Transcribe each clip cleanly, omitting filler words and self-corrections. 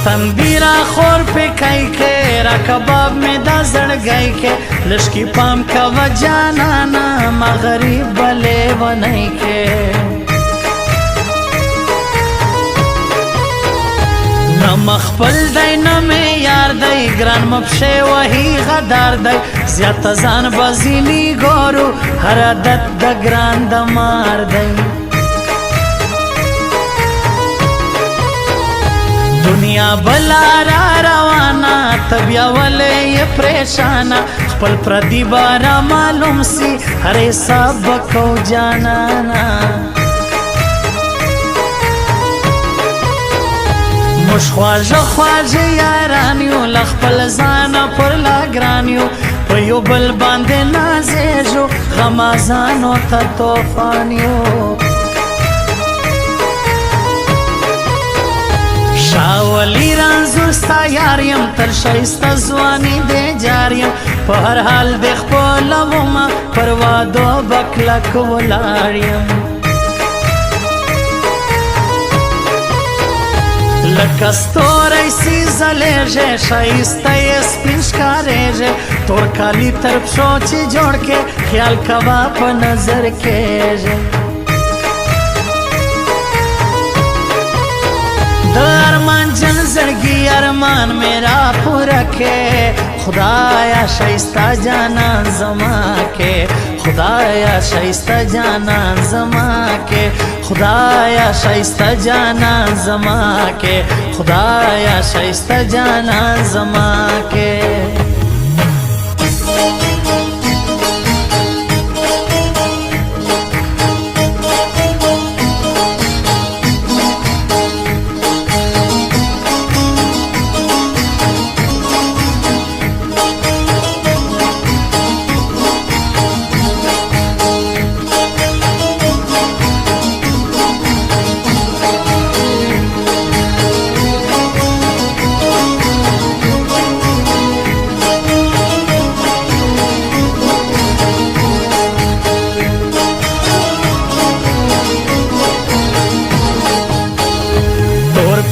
तंदीरा खोर पे कई के रा कबाब में दा जड़गई के लश्की पाम का वजाना मगरीब बले बनई के न मखबल दई न में यार दई ग्रान मपशे वही गदार दई ज्यादा जान बजीनी गोरू हर आदत द ग्रान दमार दई दुनिया बलारा रवाना तबिया वाले ये परेशाना पल प्रतिबारा मालूम सी हरे सब को जाना ना मुश ख्वाज यारानियो लखपल जाना पर लाग्रानियो पयो बल बांधे नाजे जो गमाजानो ता तोफानियो शावली रांजुस्ता यारियम तर शाइस्ता जवानी दे जारियम पर हर हाल देख पोलवमा परवादो बकलक वलारियम लकस्तोर ऐसी जलेजे शाइस्ता ये स्पिंशकारेजे तोर काली तरफ सोची जोड़ के ख्याल कबा पर नजर केजे अरमान जन जड़गी अरमान मेरा पूरा के खुदाया शाइस्ता जाना जमा के खुदाया शाइस्ता जाना जमा के खुदाया शाइस्ता जाना जमा के खुदाया शाइस्ता जाना जमा के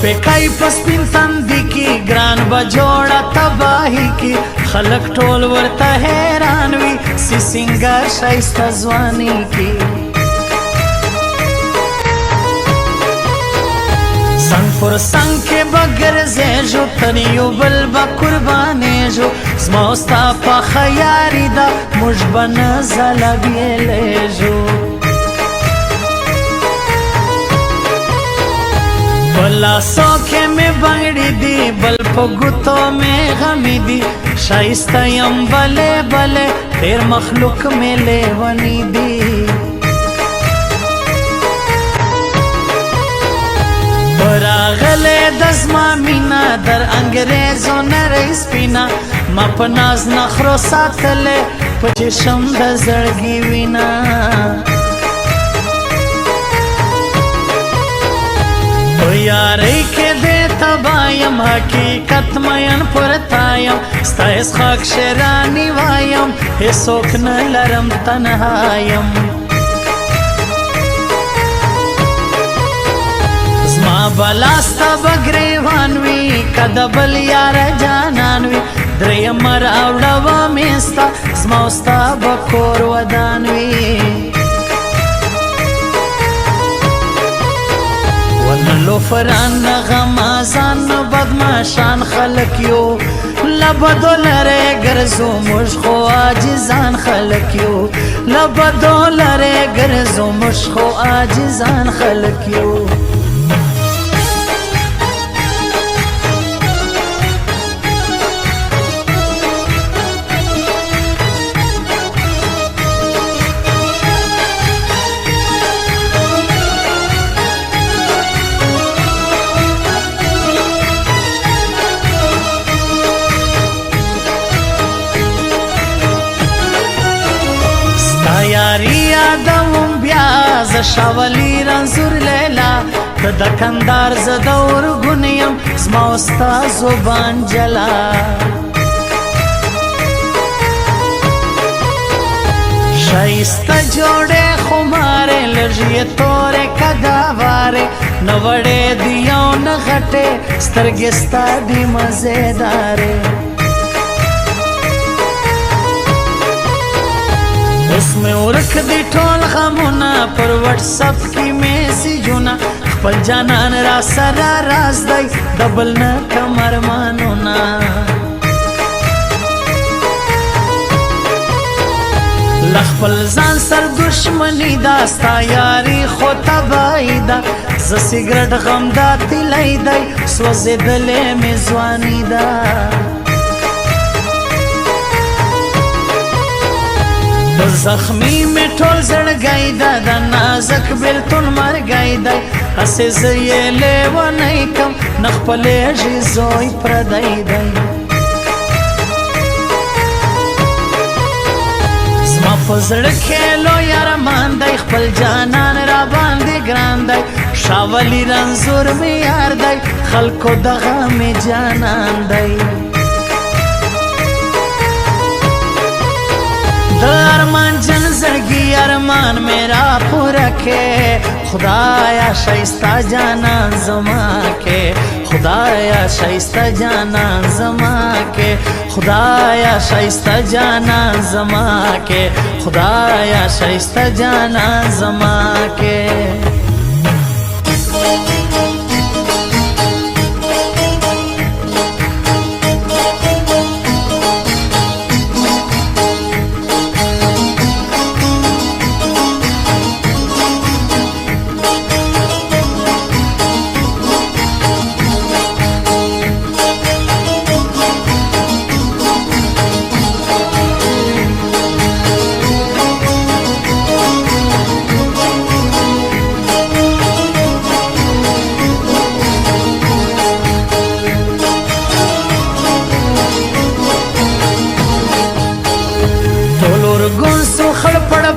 पे कई पस्पिन तंदी की ग्रान बजोड़ा तबाही की खलक टोल वरता हैरानवी सी सिंगर शाइस्ता जवानी की संगपुर संग के बगर जेजो तनियो बलबा कुर्बाने जो जमोस्ता पा खयारी दा मुजबन जला बिले जो बला सोखे में बंगड़ी दी बल गुतो में गमी दी शाइस्ता यम बले बले तेर मखलूक में लेवनी दी बरागले दसमा मीना दर अंग्रेजों न रईस पीना मपनाज नखरो साथले पचेशम द जड़गी विना यारे के दे तबायम हकीकत मयन पुरतायम स्ताइस खाक शेरानी वायम हे सोख न लरम तन्हायम जमा बलास्ता बग्रेवानवी कदबल यार जानानवी द्रेयमर आवड़वा मेस्ता जमास्ता बकोर वदानवी लो फरान गमाजान बदमाशान खलकियो लबदो लरे गरजो मुश्खो आजिजान खलकियो लबदो लरे गरजो मुश्खो आजिजान खलकियो यादवम ब्याज शावली रंजुर लेला दकंदार जदौर गुनियम स्मौस्ता जुबान जला शाइस्ता जोड़े खुमारे लर्जिए तोरे कदावारे नवड़े दियों نه غټې سترګې ستا دي مزېدارې اوس مې ورک دي ټول غمونه پر وټساپ کې میسیجونه خپل جانان را سره راز دی د بل نه کم ارمانونه له خپل ځان سر دشمني دا ستا یاري خو تباهي ده زه سګرټ غم دا تیلی دی سوځېدلې مې ځواني ده د زخمی می ټول زړګی ده د نازک بېلتون مرګی دی هسې زه یې لیونی کم نه خپلېږي زوی پردی دی زما په زړه کې لوی ارمان دی خپل جانان را باندې ګران دی ښاولي رنځور مې یار دی خلکو دغه مې جانان دی ارمان جن زړګي ارمان میرا پورا کې خدایا شایسته جانان زما کې خدایا شایسته جانان زما کې خدایا شایسته جانان زما کې خدایا شایسته جانان زما کې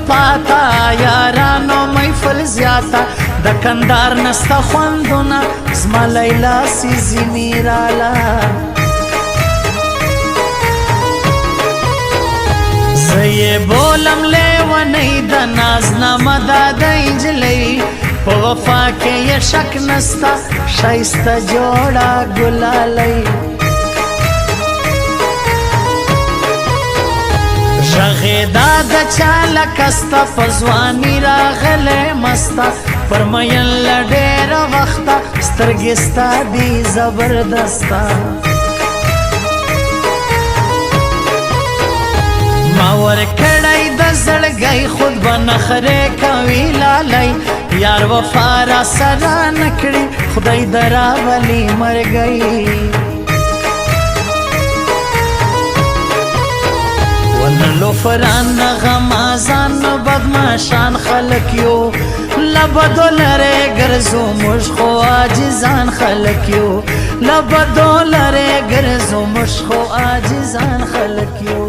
پاتا یارانو محفل زیاتا د کندار نستا خوندونه زما لیلا سیزینی رالا زه یې بولم لیونی د نازنامه دا د انجلۍ په وفا کې یې شک نستا ښایسته جوړه ګلالۍ غیدا د چاله کستا پزوانی راغله مستا پرمین لډیر وخت سترګې ستا دی زبردستا ما ور کړای د زړګي خود بنخره کوي لالی یار وفا را سره نکړي خدای دراولي مرګي لوفران غمازان بدماشان خلق یو لبدو لره ګرځو موږ خو عاجزان خلق یو لبدو لره ګرځو موږ خو عاجزان خلق یو